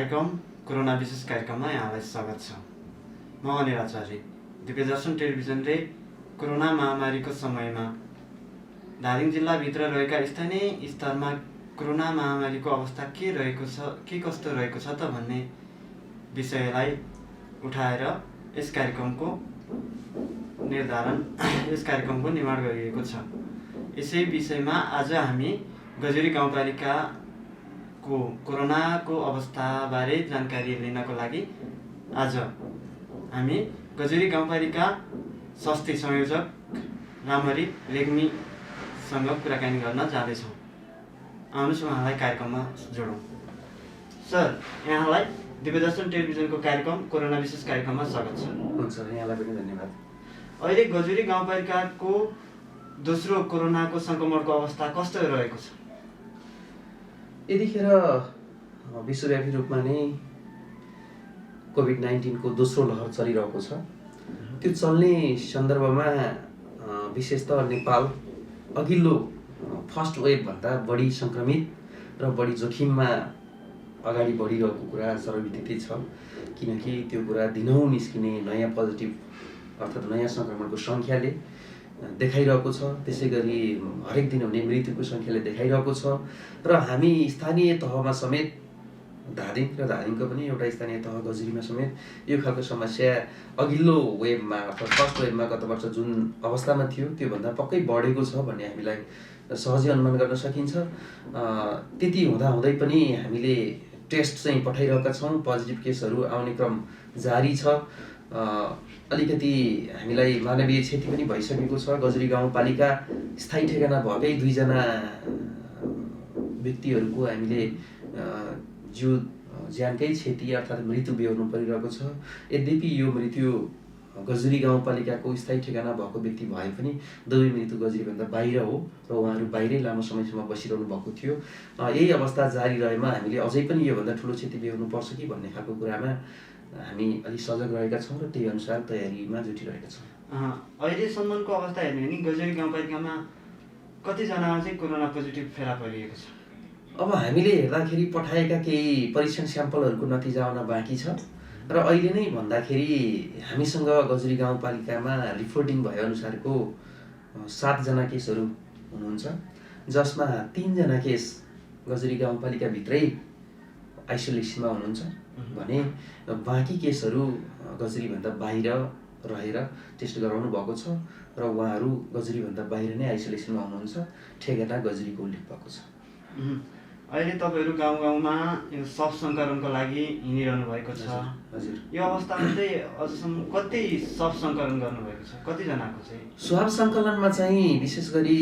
कार्यक्रम कोरोना विशेष कार्यक्रममा यहाँलाई स्वागत छ। म अनिल आचार्य। दिव्यदर्शन टेलिभिजनले कोरोना महामारीको समयमा धादिङ जिल्लाभित्र रहेका स्थानीय स्तरमा कोरोना महामारीको अवस्था के कस्तो रहेको छ त भन्ने विषयलाई उठाएर यस कार्यक्रमको निर्माण गरिएको छ। यसै विषयमा आज हामी गजुरी गाउँपालिकाको कोरोनाको अवस्थाबारे जानकारी लिनको लागि आज हामी गजुरी गाउँपालिका स्वास्थ्य संयोजक रामहरि रेग्मीसँग कुराकानी गर्न जाँदैछौँ। आउनुहोस् उहाँलाई कार्यक्रममा जोडौँ। सर, यहाँलाई दिव्यदर्शन टेलिभिजनको कार्यक्रम कोरोना विशेष कार्यक्रममा स्वागत छ। हुन्छ, यहाँलाई पनि धन्यवाद। अहिले गजुरी गाउँपालिकाको दोस्रो कोरोनाको सङ्क्रमणको अवस्था कस्तो रहेको छ? यतिखेर विश्वव्यापी रूपमा नै कोभिड-19 को दोस्रो लहर चलिरहेको छ। त्यो चल्ने सन्दर्भमा विशेषतः नेपाल अघिल्लो फर्स्ट वेभभन्दा बढी सङ्क्रमित र बढी जोखिममा अगाडि बढिरहेको कुरा सर्वविदितै छ। किनकि त्यो कुरा दिनहुँ निस्किने नयाँ पोजिटिभ अर्थात् नयाँ सङ्क्रमणको सङ्ख्याले देखाइरहेको छ। त्यसै गरी हरेक दिन हुने मृत्युको सङ्ख्याले देखाइरहेको छ। र हामी स्थानीय तहमा समेत धादिङ र धादिङको पनि एउटा स्थानीय तह गजुरीमा समेत यो खालको समस्या अघिल्लो वेभमा अर्थात् फर्स्ट वेभमा गत वर्ष जुन अवस्थामा थियो त्योभन्दा पक्कै बढेको छ भन्ने हामीलाई सहजै अनुमान गर्न सकिन्छ। त्यति हुँदाहुँदै पनि हामीले टेस्ट चाहिँ पठाइरहेका छौँ। पोजिटिभ केसहरू आउने क्रम जारी छ। अलिकति हामीलाई मानवीय क्षति पनि भइसकेको छ। गजुरी गाउँपालिका स्थायी ठेगाना भएकै 2 जना व्यक्तिहरूको हामीले ज्यानकै क्षति अर्थात् मृत्यु बेहोर्नु परिरहेको छ। यद्यपि यो मृत्यु गजुरी गाउँपालिकाको स्थायी ठेगाना भएको व्यक्ति भए पनि दुवै मृत्यु गजुरीभन्दा बाहिर हो र उहाँहरू बाहिरै लामो समयसम्म बसिरहनु भएको थियो। यही अवस्था जारी रहेमा हामीले अझै पनि योभन्दा ठुलो क्षति बेहोर्नु पर्छ कि भन्ने खालको कुरामा हामी अलिक सजग रहेका छौँ र त्यही अनुसार तयारीमा जुटिरहेका छौँ। अहिलेसम्मको अवस्था हेर्ने हो भने गजुरी गाउँपालिकामा कतिजनामा चाहिँ कोरोना पोजिटिभ फेला परिएको छ? अब हामीले हेर्दाखेरि पठाएका केही परीक्षण स्याम्पलहरूको नतिजा आउन बाँकी छ र अहिले नै भन्दाखेरि हामीसँग गजुरी गाउँपालिकामा रिपोर्टिङ भएअनुसारको 7 जना केसहरू हुनुहुन्छ, जसमा 3 जना केस गजुरी गाउँपालिकाभित्रै आइसोलेसनमा हुनुहुन्छ भने बाँकी केसहरू गजुरीभन्दा बाहिर रहेर टेस्ट गराउनु भएको छ र उहाँहरू गजुरीभन्दा बाहिर नै आइसोलेसनमा हुनुहुन्छ। ठेगाना गजुरीको उल्लेख भएको छ। अहिले तपाईँहरू गाउँ गाउँमा यो सब सङ्कलनको लागि हिँडिरहनु भएको छ। हजुर, यो अवस्थामा चाहिँ अझसम्म कति सब सङ्कलन गर्नुभएको छ? कतिजनाको चाहिँ? स्वाब सङ्कलनमा चाहिँ विशेष गरी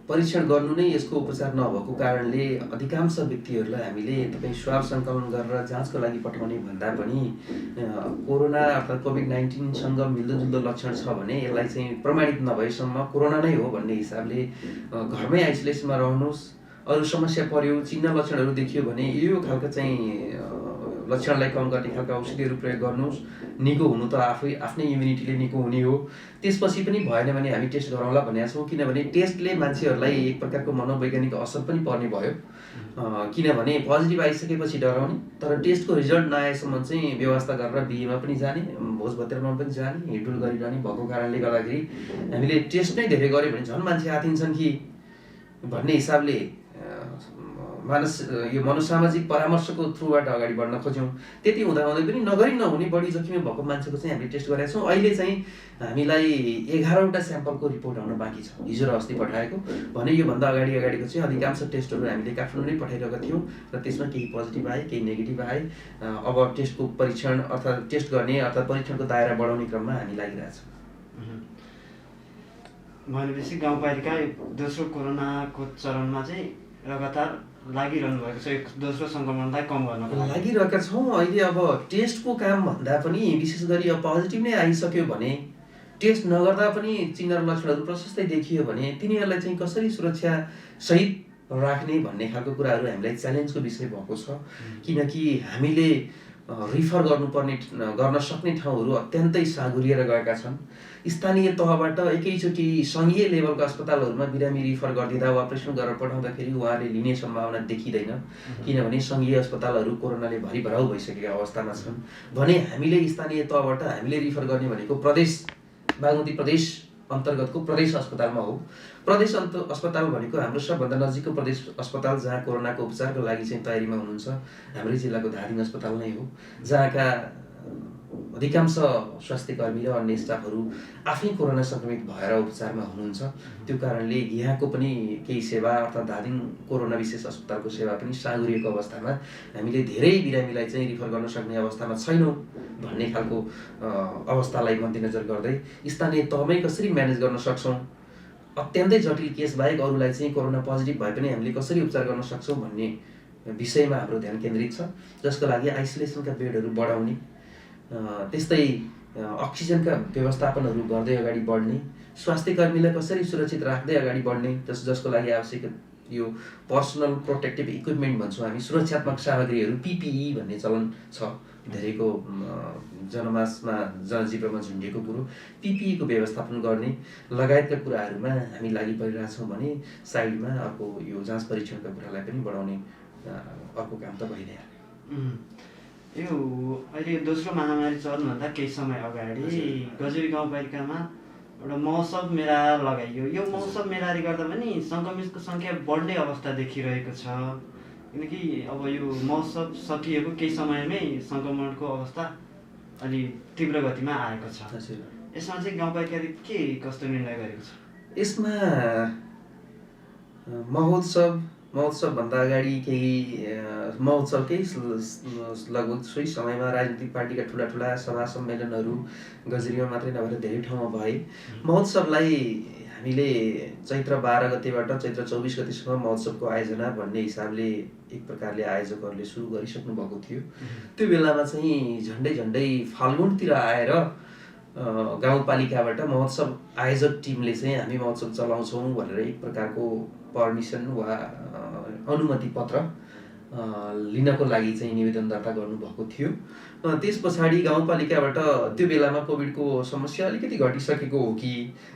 परीक्षण गर्नु नै यसको उपचार नभएको कारणले अधिकांश व्यक्तिहरूलाई हामीले तपाईँ स्वाब सङ्कलन गरेर जाँचको लागि पठाउने भन्दा पनि कोरोना अर्थात् कोभिड-19 सँग मिल्दोजुल्दो लक्षण छ भने यसलाई चाहिँ प्रमाणित नभएसम्म कोरोना नै हो भन्ने हिसाबले घरमै आइसोलेसनमा रहनुहोस्। अरू समस्या पर्यो, चिन्ह लक्षणहरू देखियो भने यो खालको चाहिँ लक्षणलाई कम गर्ने खालका औषधिहरू प्रयोग गर्नुहोस्। निको हुनु त आफ्नै इम्युनिटीले निको हुने हो। त्यसपछि पनि भएन भने हामी टेस्ट गराउँला भनेका छौँ। किनभने टेस्टले मान्छेहरूलाई एक प्रकारको मनोवैज्ञानिक असर पनि पर्ने भयो। किनभने पोजिटिभ आइसकेपछि डराउने, तर टेस्टको रिजल्ट नआएसम्म चाहिँ व्यवस्था गरेर बिहेमा पनि जाने, भोज भतेरमा पनि जाने, हिँडडुल गरिरहने भएको कारणले गर्दाखेरि हामीले टेस्ट नै धेरै गऱ्यो भने झन् मान्छे आतिन्छन् कि भन्ने हिसाबले यो मनोसामाजिक परामर्शको थ्रुबाट अगाडि बढ्न खोज्यौँ। त्यति हुँदाहुँदै पनि नगरी नहुने बढी जोखिम भएको मान्छेको चाहिँ हामीले टेस्ट गरेका छौँ। अहिले चाहिँ हामीलाई 11वटा स्याम्पलको रिपोर्ट आउन बाँकी छ, हिजो र अस्ति पठाएको भने। योभन्दा अगाडिको चाहिँ अधिकांश टेस्टहरू हामीले काठमाडौँ नै पठाइरहेका थियौँ र त्यसमा केही पोजिटिभ आए, केही नेगेटिभ आए। अब टेस्टको परीक्षण अर्थात् टेस्ट गर्ने अर्थात् परीक्षणको दायरा बढाउने क्रममा हामी लागिरहेछौँ। भनेपछि गाउँपालिका दोस्रो कोरोनाको चरणमा चाहिँ लगातार लागिरहनु भएको छ दोस्रो सङ्क्रमणलाई कम गर्नको लागि लागिरहेका छौँ। अहिले अब टेस्टको काम भन्दा पनि विशेष गरी अब पोजिटिभ नै आइसक्यो भने टेस्ट नगर्दा पनि चिन्ह र लक्षणहरू प्रशस्तै देखियो भने तिनीहरूलाई चाहिँ कसरी सुरक्षा सहित राख्ने भन्ने खालको कुराहरू हामीलाई च्यालेन्जको विषय भएको छ। किनकि हामीले रिफर गर्न सक्ने ठाउँहरू अत्यन्तै साँघुरिएर गएका छन्। स्थानीय तहबाट एकैचोटि सङ्घीय लेभलका अस्पतालहरूमा बिरामी रिफर गरिदिँदा वा अपरेसन गरेर पठाउँदाखेरि उहाँले लिने सम्भावना देखिँदैन, किनभने सङ्घीय अस्पतालहरू कोरोनाले भरिभराउ भइसकेका अवस्थामा छन्। भने हामीले स्थानीय तहबाट हामीले रिफर गर्ने भनेको बागमती प्रदेश अन्तर्गतको प्रदेश अस्पतालमा हो। प्रदेश अस्पताल भनेको हाम्रो सबभन्दा नजिकको प्रदेश अस्पताल, जहाँ कोरोनाको उपचारको लागि चाहिँ तयारीमा हुनुहुन्छ हाम्रै जिल्लाको धादिङ अस्पताल नै हो, जहाँका अधिकांश स्वास्थ्य कर्मी र अन्य स्टाफहरू आफै कोरोना सङ्क्रमित भएर उपचारमा हुनुहुन्छ। त्यो कारणले यहाँको पनि केही सेवा अर्थात् धादिङ कोरोना विशेष अस्पतालको सेवा पनि साँघुरिएको अवस्थामा हामीले धेरै बिरामीलाई चाहिँ रिफर गर्न सक्ने अवस्थामा छैनौँ भन्ने खालको अवस्थालाई मध्यनजर गर्दै स्थानीय तहमै कसरी म्यानेज गर्न सक्छौँ, अत्यन्तै जटिल केस बाहेक अरूलाई चाहिँ कोरोना पोजिटिभ भए पनि हामीले कसरी उपचार गर्न सक्छौँ भन्ने विषयमा हाम्रो ध्यान केन्द्रित छ, जसको लागि आइसोलेसनका बेडहरू बढाउने, त्यस्तै अक्सिजनका व्यवस्थापनहरू गर्दै अगाडि बढ्ने, स्वास्थ्य कर्मीलाई कसरी सुरक्षित राख्दै अगाडि बढ्ने, जसको लागि आवश्यक यो पर्सनल प्रोटेक्टिभ इक्विपमेन्ट भन्छौँ हामी, सुरक्षात्मक सामग्रीहरू PPE भन्ने चलन छ धेरैको जनमासमा जनजीवनमा झुन्डिएको कुरो, PPE को व्यवस्थापन गर्ने लगायतका कुराहरूमा हामी लागि परिरहेछौँ भने साइडमा अर्को यो जाँच परीक्षणका कुरालाई पनि बढाउने अर्को काम त भइरहेको। यो अहिले दोस्रो महामारी चल्नुभन्दा केही समय अगाडि गजुरी गाउँपालिकामा एउटा महोत्सव मेला लगाइयो। यो महोत्सव मेलाले गर्दा पनि सङ्क्रमितको सङ्ख्या बढ्ने अवस्था देखिरहेको छ, किनकि अब यो महोत्सव सकिएको केही समयमै सङ्क्रमणको अवस्था अलि तीव्र गतिमा आएको छ। यसमा चाहिँ गाउँपालिकाले के कस्तो निर्णय गरेको छ? यसमा महोत्सवभन्दा अगाडि महोत्सवकै लगभग सोही समयमा राजनीतिक पार्टीका ठुला सभा सम्मेलनहरू गजुरीमा मात्रै नभएर धेरै ठाउँमा भए। महोत्सवलाई हामीले चैत्र 12 गतेबाट चैत्र 24 गतेसम्म महोत्सवको आयोजना भन्ने हिसाबले एक प्रकारले आयोजकहरूले सुरु गरिसक्नु भएको थियो। त्यो बेलामा चाहिँ झन्डै फाल्गुनतिर आएर गाउँपालिकाबाट महोत्सव आयोजक टिमले चाहिँ हामी महोत्सव चलाउँछौँ भनेर एक प्रकारको पर्मिसन वा अनुमति पत्र लिनको लागि चाहिँ निवेदन दर्ता गर्नुभएको थियो। त्यस पछाडि गाउँपालिकाबाट त्यो बेलामा कोभिडको समस्या अलिकति घटिसकेको हो कि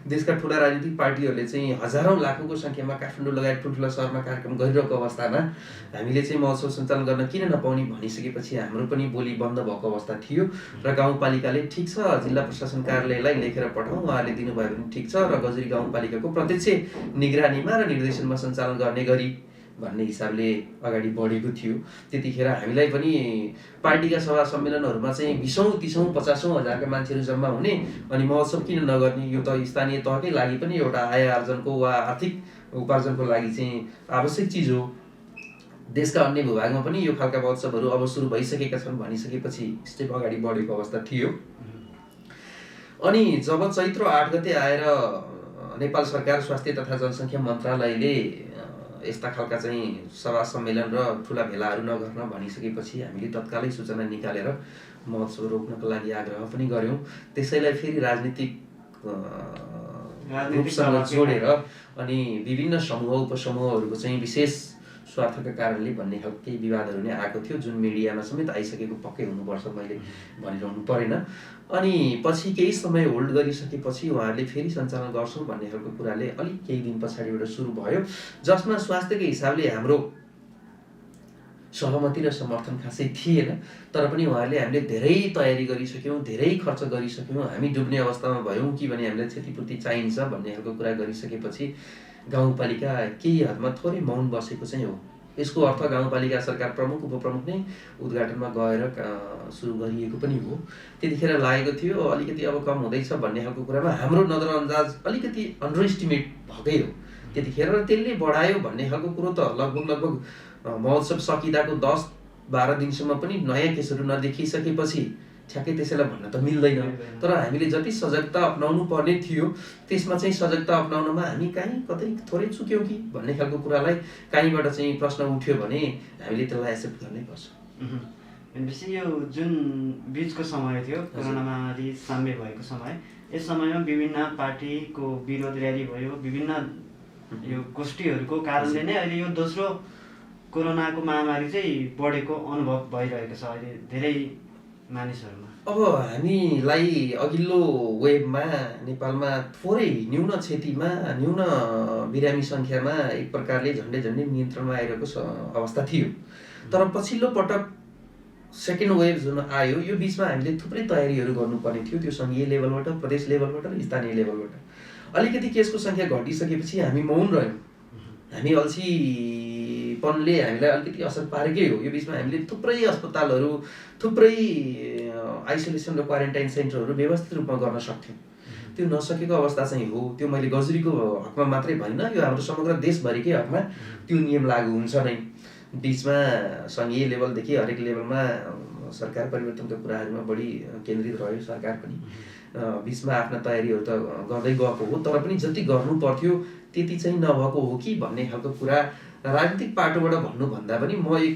देशका ठुला राजनीतिक पार्टीहरूले चाहिँ हजारौँ लाखौँको सङ्ख्यामा काठमाडौँ लगायत ठुल्ठुला सहरमा कार्यक्रम गरिरहेको अवस्थामा हामीले चाहिँ महोत्सव सञ्चालन गर्न किन नपाउने भनिसकेपछि हाम्रो पनि बोली बन्द भएको अवस्था थियो र गाउँपालिकाले ठिक छ जिल्ला प्रशासन कार्यालयलाई लेखेर पठाउँ, उहाँहरूले दिनुभयो भने ठिक छ र गजुरी गाउँपालिकाको प्रत्यक्ष निगरानीमा र निर्देशनमा सञ्चालन गर्ने गरी भन्ने हिसाबले अगाडि बढेको थियो। त्यतिखेर हामीलाई पनि पार्टीका सभा सम्मेलनहरूमा चाहिँ 20औँ 30औँ 50औँ हजारका मान्छेहरू जम्मा हुने अनि महोत्सव किन नगर्ने, यो त स्थानीय तहकै लागि पनि एउटा आय आर्जनको वा आर्थिक उपार्जनको लागि चाहिँ आवश्यक चिज हो। देशका अन्य भूभागमा पनि यो खालका महोत्सवहरू अब सुरु भइसकेका छन् भनिसकेपछि स्टेप अगाडि बढेको अवस्था थियो। अनि जब चैत्र 8 गते आएर नेपाल सरकार स्वास्थ्य तथा जनसङ्ख्या मन्त्रालयले यस्ता खालका चाहिँ सभा सम्मेलन र ठुला भेलाहरू नगर्न भनिसकेपछि हामीले तत्कालै सूचना निकालेर महोत्सव रोक्नको लागि आग्रह पनि गऱ्यौँ। त्यसैलाई फेरि राजनीतिक रूपसँग जोडेर अनि विभिन्न समूह उपसमूहहरूको चाहिँ विशेष स्वार्थका कारणले भन्ने खालको केही विवादहरू नै आएको थियो, जुन मिडियामा समेत आइसकेको पक्कै हुनुपर्छ, मैले भनिरहनु परेन। अनि पछि केही समय होल्ड गरिसकेपछि उहाँहरूले फेरि सञ्चालन गर्छौँ भन्ने खालको कुराले अलिक केही दिन पछाडिबाट सुरु भयो, जसमा स्वास्थ्यको हिसाबले हाम्रो सहमति र समर्थन खासै थिएन। तर पनि उहाँहरूले हामीले धेरै तयारी गरिसक्यौँ, धेरै खर्च गरिसक्यौँ, हामी डुब्ने अवस्थामा भयौँ कि भने हामीलाई क्षतिपूर्ति चाहिन्छ भन्ने खालको कुरा गरिसकेपछि गाउँपालिका केही हदमा थोरै मौन बसेको चाहिँ हो। यसको अर्थ गाउँपालिका सरकार प्रमुख उपप्रमुख नै उद्घाटनमा गएर सुरु गरिएको पनि हो। त्यतिखेर लागेको थियो अलिकति अब कम हुँदैछ भन्ने खालको कुरामा हाम्रो नजरअन्दाज अलिकति अन्डर एस्टिमेट भएकै हो त्यतिखेर, र त्यसले बढायो भन्ने खालको कुरो त लगभग महोत्सव सकिँदाको 10-12 दिनसम्म पनि नयाँ केसहरू नदेखिसकेपछि ठ्याक्कै त्यसैलाई भन्न त मिल्दैन। तर हामीले जति सजगता अपनाउनु पर्ने थियो त्यसमा चाहिँ सजगता अपनाउनमा हामी कहीँ कतै थोरै चुक्यौँ कि भन्ने खालको कुरालाई कहीँबाट चाहिँ प्रश्न उठ्यो भने हामीले त्यसलाई एक्सेप्ट गर्नै पर्छ। भनेपछि यो जुन बिचको समय थियो कोरोना महामारी साम्य भएको समय, यस समयमा विभिन्न पार्टीको विरोध र्याली भयो, विभिन्न यो गोष्ठीहरूको कारणले नै अहिले यो दोस्रो कोरोनाको महामारी चाहिँ बढेको अनुभव भइरहेको छ। अहिले धेरै मानिसहरूमा? अब हामीलाई अघिल्लो वेबमा नेपालमा थोरै न्यून क्षतिमा न्यून बिरामी सङ्ख्यामा एक प्रकारले झन्डै नियन्त्रणमा आइरहेको अवस्था थियो। तर पछिल्लो पटक सेकेन्ड वेभ जुन आयो यो बिचमा हामीले थुप्रै तयारीहरू गर्नुपर्ने थियो, त्यो सङ्घीय लेभलबाट, प्रदेश लेभलबाट र स्थानीय लेभलबाट। अलिकति केसको सङ्ख्या घटिसकेपछि हामी मौन रह्यौँ। हामी अल्छीपनले हामीलाई अलिकति असर पारेकै हो। यो बिचमा हामीले थुप्रै अस्पतालहरू, थुप्रै आइसोलेसन र क्वारेन्टाइन सेन्टरहरू व्यवस्थित रूपमा गर्न सक्थ्यौँ। त्यो नसकेको अवस्था चाहिँ हो। त्यो मैले गजुरीको हकमा मात्रै भनिनँ, यो हाम्रो समग्र देशभरिकै हकमा त्यो नियम लागू हुन्छ नै। बिचमा सङ्घीय लेभलदेखि हरेक लेभलमा सरकार परिवर्तनका कुराहरूमा बढी केन्द्रित रह्यो सरकार पनि। बिचमा आफ्ना तयारीहरू त गर्दै गएको हो, तर पनि जति गर्नु पर्थ्यो त्यति चाहिँ नभएको हो कि भन्ने खालको कुरा राजनीतिक पाटोबाट भन्नुभन्दा पनि म एक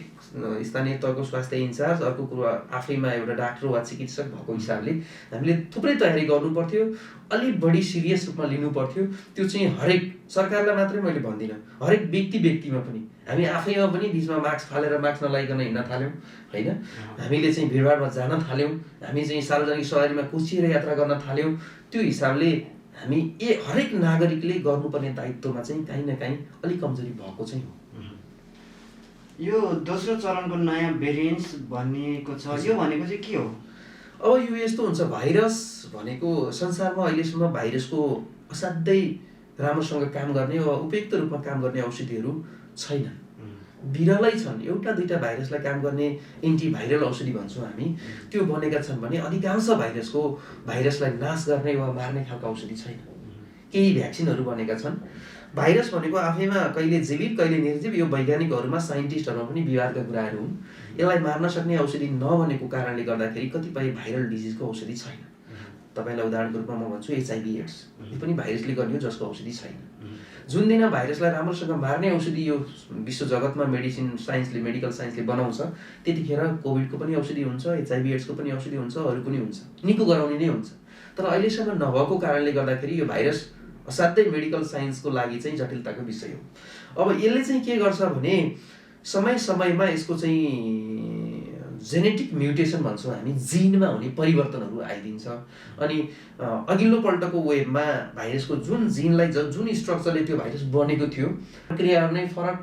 स्थानीय तहको स्वास्थ्य इन्चार्ज, अर्को कुरा आफैमा एउटा डाक्टर वा चिकित्सक भएको हिसाबले हामीले थुप्रै तयारी गर्नु पर्थ्यो, अलिक बढी सिरियस रूपमा लिनु पर्थ्यो। त्यो चाहिँ हरेक सरकारलाई मात्रै मैले भन्दिनँ, हरेक व्यक्तिमा पनि। हामी आफैमा पनि बिचमा मास्क फालेर मास्क नलाइकन हिँड्न थाल्यौँ होइन। हामीले चाहिँ भिडभाडमा जान थाल्यौँ, हामी चाहिँ सार्वजनिक सवारीमा कुचिएर यात्रा गर्न थाल्यौँ। त्यो हिसाबले हामी हरेक नागरिकले गर्नुपर्ने दायित्वमा चाहिँ काहीँ न काहीँ अलिक कमजोरी भएको चाहिँ हो। यो दोस्रो चरणको नयाँ भेरिएन्ट्स भनिएको छ, यो भनेको चाहिँ के हो? अब यो यस्तो हुन्छ, भाइरस भनेको संसारमा अहिलेसम्म भाइरसको असाध्यै राम्रोसँग काम गर्ने वा उपयुक्त रूपमा काम गर्ने औषधिहरू छैन, बिरलै छन्। एउटा दुईटा भाइरसलाई काम गर्ने एन्टिभाइरल औषधि भन्छौँ हामी, त्यो बनेका छन् भने अधिकांश भाइरसलाई नाश गर्ने वा मार्ने खालको औषधि छैन। केही भ्याक्सिनहरू बनेका छन्। भाइरस भनेको आफैमा कहिले जीवित कहिले निर्जीव, यो वैज्ञानिकहरूमा साइन्टिस्टहरूमा पनि विवादका कुराहरू हुन्। यसलाई मार्न सक्ने औषधि नबनेको कारणले गर्दाखेरि कतिपय भाइरल डिजिजको औषधि छैन। तपाईँलाई उदाहरणको रूपमा म भन्छु HIV एड्स, यो पनि भाइरसले गर्ने हो जसको औषधि छैन। जुन दिन भाइरसलाई राम्रोसँग मार्ने औषधि यो विश्व जगतमा मेडिकल साइन्सले बनाउँछ, त्यतिखेर कोभिडको पनि औषधि हुन्छ, HIV एड्सको पनि औषधि हुन्छ, अरू पनि हुन्छ, निको गराउने नै हुन्छ। तर अहिलेसम्म नभएको कारणले गर्दाखेरि यो भाइरस असाध्यै मेडिकल साइन्सको लागि चाहिँ जटिलताको विषय हो। अब यसले चाहिँ के गर्छ भने समयमा यसको चाहिँ जेनेटिक म्युटेसन भन्छौँ हामी, जिनमा हुने परिवर्तनहरू आइदिन्छ। अनि अघिल्लो पल्टको वेभमा भाइरसको जुन जिनलाई जुन स्ट्रक्चरले त्यो भाइरस बनेको थियो, प्रक्रियाहरू नै फरक,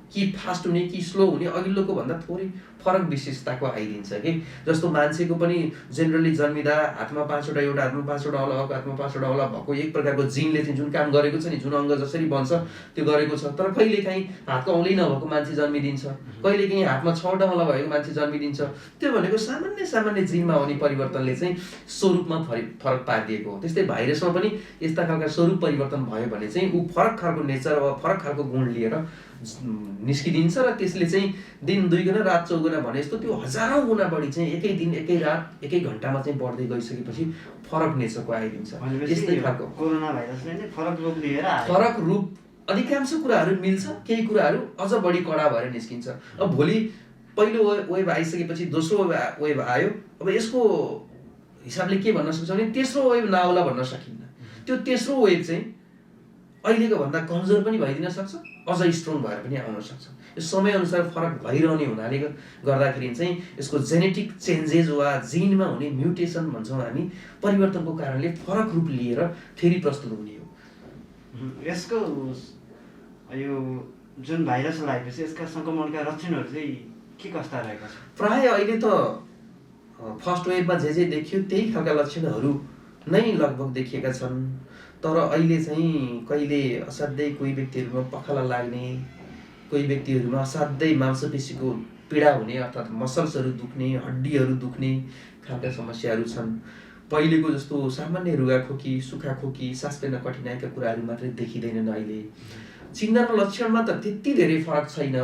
कि फास्ट हुने कि स्लो हुने अघिल्लोको भन्दा थोरै फरक विशेषताको आइदिन्छ कि। जस्तो मान्छेको पनि जेनरली जन्मिँदा हातमा 5वटा, एउटा हातमा 5वटा औँला, अर्को हातमा 5वटा औँला भएको एक प्रकारको जिनले चाहिँ जुन काम गरेको छ नि, जुन अङ्ग जसरी बन्छ त्यो गरेको छ। तर कहिलेकाहीँ हातको औँलै नभएको मान्छे जन्मिदिन्छ, कहिलेकाहीँ हातमा 6वटा औँला भएको मान्छे जन्मिदिन्छ। त्यो भनेको सामान्य जिनमा हुने परिवर्तनले चाहिँ स्वरूपमा फरक पारिदिएको हो। त्यस्तै भाइरसमा पनि यस्ता खालका स्वरूप परिवर्तन भयो भने चाहिँ ऊ फरक खालको नेचर वा फरक खालको गुण लिएर निस्किदिन्छ र त्यसले चाहिँ दिन 2 गुणा रात 4 गुणा भने जस्तो त्यो हजारौँ गुणा बढी चाहिँ एकै दिन एकै रात एकै घन्टामा चाहिँ बढ्दै गइसकेपछि फरक नेचरको आइदिन्छ। यस्तै खालको कोरोना भाइरसले नै फरक रूप लिएर आयो। फरक रूप, अधिकांश कुराहरू मिल्छ, केही कुराहरू अझ बढी कडा भएर निस्किन्छ। अब भोलि पहिलो वेभ आइसकेपछि दोस्रो वेभ आयो, अब यसको हिसाबले के भन्न सक्छ भने तेस्रो वेभ नआउला भन्न सकिन्न। त्यो तेस्रो वेभ चाहिँ अहिलेको भन्दा कमजोर पनि भइदिन सक्छ, अझ स्ट्रङ भएर पनि आउन सक्छ। यो समयअनुसार फरक भइरहने हुनाले गर्दाखेरि चाहिँ यसको जेनेटिक चेन्जेस वा जिनमा हुने म्युटेसन भन्छौँ हामी, परिवर्तनको कारणले फरक रूप लिएर फेरि प्रस्तुत हुने हो। यसको यो जुन भाइरस लागेपछि यसका सङ्क्रमणका लक्षणहरू चाहिँ के कस्ता रहेका छन्? प्राय अहिले त फर्स्ट वेभमा जे देखियो त्यही खालका लक्षणहरू नै लगभग देखिएका छन्। तर अहिले चाहिँ कहिले असाध्यै कोही व्यक्तिहरूमा पखाला लाग्ने, कोही व्यक्तिहरूमा असाध्यै मांसपेशीको पीडा हुने, अर्थात् मसल्सहरू दुख्ने, हड्डीहरू दुख्ने खालका समस्याहरू छन्। पहिलेको जस्तो सामान्य रुगाखोकी, सुक्खाखोकी, सास फेर्न कठिनाइका कुराहरू मात्रै देखिँदैनन् अहिले। चिन्ह र लक्षणमा त त्यति धेरै फरक छैन।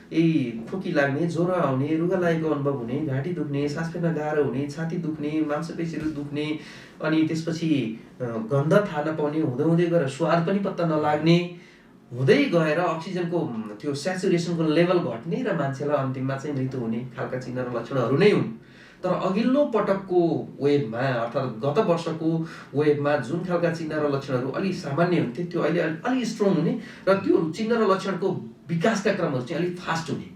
यही खोकी लाग्ने, ज्वरो आउने, रुगा लागेको अनुभव हुने, घाँटी दुख्ने, सास फेर्न गाह्रो हुने, छाती दुख्ने, मांसपेशीहरू दुख्ने, अनि त्यसपछि गन्ध थाहा नपाउने, हुँदै गएर स्वाद पनि पत्ता नलाग्ने, हुँदै गएर अक्सिजनको त्यो सेचुरेसनको लेभल घट्ने र मान्छेलाई अन्तिममा चाहिँ मृत्यु हुने खालका चिन्ह र लक्षणहरू नै हुन्। तर अघिल्लो पटकको वेभमा अर्थात् गत वर्षको वेभमा जुन खालका चिन्ह र लक्षणहरू अलि सामान्य हुन्थे त्यो अहिले अलि स्ट्रङ हुने र त्यो चिन्ह र लक्षणको विकासका क्रमहरू चाहिँ अलिक फास्ट हुने।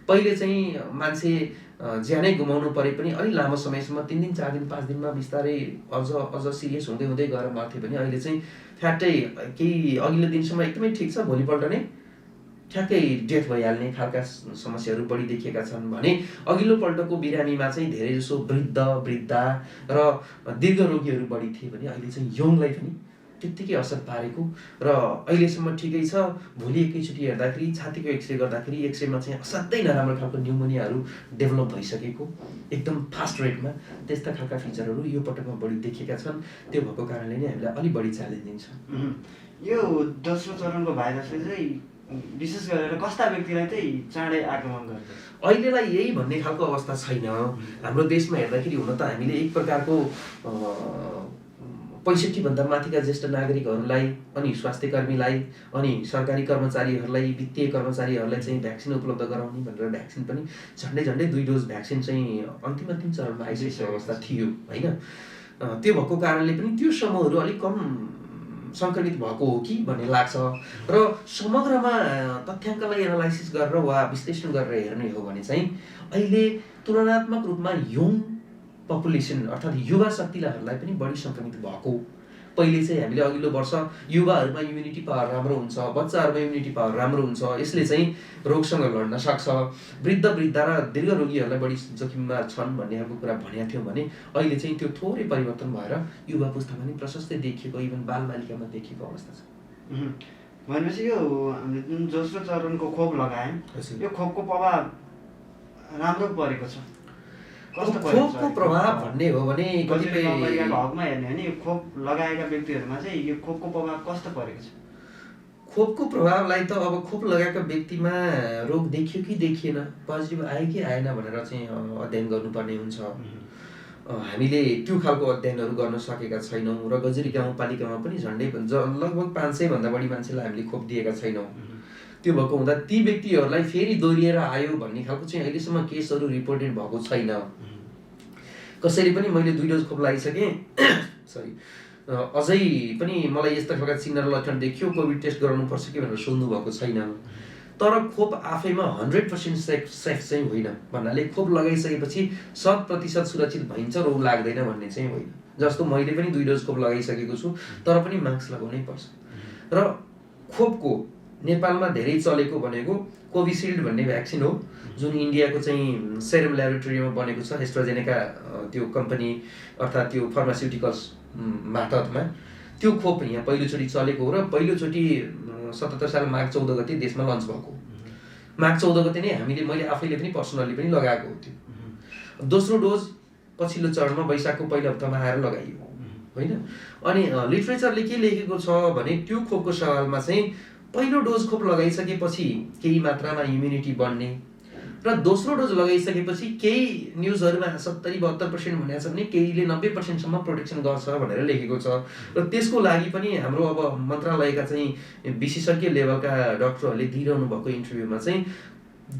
पहिले चाहिँ मान्छे ज्यानै गुमाउनु परे पनि अलि लामो समयसम्म 3 दिन 4 दिन 5 दिनमा बिस्तारै अझ सिरियस हुँदै हुँदै गएर मर्थे भने अहिले चाहिँ फ्याट्टै केही अघिल्लो दिनसम्म एकदमै ठिक छ, भोलिपल्ट नै ठ्याक्कै डेथ भइहाल्ने खालका समस्याहरू बढी देखिएका छन् भने अघिल्लो पल्टको बिरामीमा चाहिँ धेरै जसो वृद्धा र दीर्घ रोगीहरू बढी थिए भने अहिले चाहिँ यङलाई पनि त्यत्तिकै असर पारेको र अहिलेसम्म ठिकै छ। भोलि एकैचोटि हेर्दाखेरि छातीको एक्सरे गर्दाखेरि एक्सरेमा चाहिँ असाध्यै नराम्रो खालको न्युमोनियाहरू डेभलप भइसकेको एकदम फास्ट रेटमा त्यस्ता खालका फिचरहरू यो पटकमा बढी देखिएका छन्। त्यो भएको कारणले नै हामीलाई अलिक बढी च्यालेन्जिङ छ। यो दोस्रो चरणको भाइरसले चाहिँ विशेष गरेर कस्ता व्यक्तिलाई चाहिँ चाँडै आक्रमण गर्छ? अहिलेलाई यही भन्ने खालको अवस्था छैन। हाम्रो देशमा हेर्दाखेरि हुन त हामीले एक प्रकारको 65 भन्दा माथिका ज्येष्ठ नागरिकहरूलाई अनि स्वास्थ्यकर्मीलाई अनि सरकारी कर्मचारीहरूलाई वित्तीय कर्मचारीहरूलाई चाहिँ भ्याक्सिन उपलब्ध गराउने भनेर भ्याक्सिन पनि झन्डै 2 डोज भ्याक्सिन चाहिँ अन्तिम चरणमा आइसकेको अवस्था थियो होइन। त्यो भएको कारणले पनि त्यो समूहहरू अलिक कम सङ्क्रमित भएको हो कि भन्ने लाग्छ। र समग्रमा तथ्याङ्कलाई एनालाइसिस गरेर वा विश्लेषण गरेर हेर्ने हो भने चाहिँ अहिले तुलनात्मक रूपमा यङ पपुलेसन अर्थात् युवा शक्तिलाई पनि बढी सङ्क्रमित भएको। पहिले चाहिँ हामीले अघिल्लो वर्ष युवाहरूमा इम्युनिटी पावर राम्रो हुन्छ, बच्चाहरूमा इम्युनिटी पावर राम्रो हुन्छ, यसले चाहिँ रोगसँग लड्न सक्छ, वृद्धा र दीर्घ रोगीहरूलाई बढी जोखिममा छन् भन्ने खालको कुरा भनेका थियौँ भने अहिले चाहिँ त्यो थोरै परिवर्तन भएर युवा पुस्तामा पनि प्रशस्तै देखिएको, इभन बालबालिकामा देखिएको अवस्था छ। भनेपछि यो हामीले जुन दोस्रो चरणको खोप लगायौँ यो खोपको प्रभाव राम्रो परेको छ? खोपको प्रभाव भन्ने हो भने कतिपय हकमा हेर्ने हो भने यो खोप लगाएका व्यक्तिहरूमा चाहिँ यो खोपको प्रभाव कस्तो परेको छ? खोपको प्रभावलाई त अब खोप लगाएका व्यक्तिमा रोग देखियो कि देखिएन, पोजिटिभ आयो कि आएन भनेर चाहिँ अध्ययन गर्नुपर्ने हुन्छ। हामीले त्यो खालको अध्ययनहरू गर्न सकेका छैनौँ र गजुरी गाउँपालिकामा पनि लगभग 500 भन्दा बढी मान्छेलाई हामीले खोप दिएका छैनौँ। त्यो भएको हुँदा ती व्यक्तिहरूलाई फेरि दोहोरिएर आयो भन्ने खालको चाहिँ अहिलेसम्म केसहरू रिपोर्टेड भएको छैन। कसैले पनि मैले 2 डोज खोप लगाइसकेँ अझै पनि मलाई यस्ता खालका चिन्ह र लक्षण देखियो, कोभिड टेस्ट गराउनुपर्छ कि भनेर सोध्नु भएको छैन। तर खोप आफैमा 100% सेफ चाहिँ होइन भन्नाले खोप लगाइसकेपछि 100% सुरक्षित भइन्छ, रोग लाग्दैन भन्ने चाहिँ होइन। जस्तो मैले पनि 2 डोज खोप लगाइसकेको छु तर पनि मास्क लगाउनै पर्छ। र खोपको नेपालमा धेरै चलेको भनेको कोभिसिल्ड भन्ने भ्याक्सिन हो जुन इन्डियाको चाहिँ सेरम ल्याबोरेटरीमा बनेको छ, एस्ट्राजेनेका त्यो कम्पनी अर्थात् त्यो फार्मास्युटिकल्स मार्फतमा त्यो खोप यहाँ पहिलोचोटि चलेको हो र पहिलोचोटि 77 साल माघ 14 गते देशमा लन्च भएको। माघ 14 गते नै मैले आफैले पनि पर्सनली पनि लगाएको हो। त्यो दोस्रो डोज पछिल्लो चरणमा वैशाखको पहिलो हप्तामा आएर लगाइयो होइन। अनि लिटरेचरले के लेखेको छ भने त्यो खोपको सवालमा चाहिँ पहिलो डोज खोप लगाइसकेपछि केही मात्रामा इम्युनिटी बढ्ने र दोस्रो डोज लगाइसकेपछि केही न्युजहरूमा 70-72% भनेको छ भने केहीले 90% प्रोटेक्सन गर्छ भनेर लेखेको छ। र त्यसको लागि पनि हाम्रो अब मन्त्रालयका चाहिँ विशेषज्ञ लेभलका डक्टरहरूले दिइरहनु भएको इन्टरभ्यूमा चाहिँ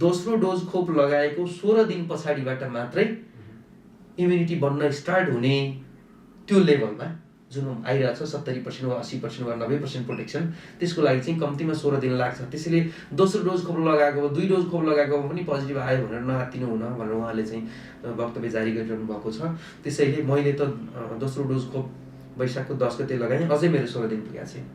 दोस्रो डोज खोप लगाएको 16 दिन पछाडिबाट मात्रै इम्युनिटी बन्न स्टार्ट हुने त्यो लेभलमा जुन आइरहेको छ 70% वा 80% वा 90% प्रोटेक्सन, त्यसको लागि चाहिँ कम्तीमा 16 दिन लाग्छ। त्यसैले दोस्रो डोज खोप लगाएको 2 डोज खोप लगाएको पनि पोजिटिभ आयो भनेर नआत्तिनु हुन भनेर उहाँले चाहिँ वक्तव्य जारी गरिरहनु भएको छ। त्यसैले मैले त दोस्रो डोज खोप वैशाखको 10 गते लगाएँ, अझै मेरो 16 दिन पुगेको छैन।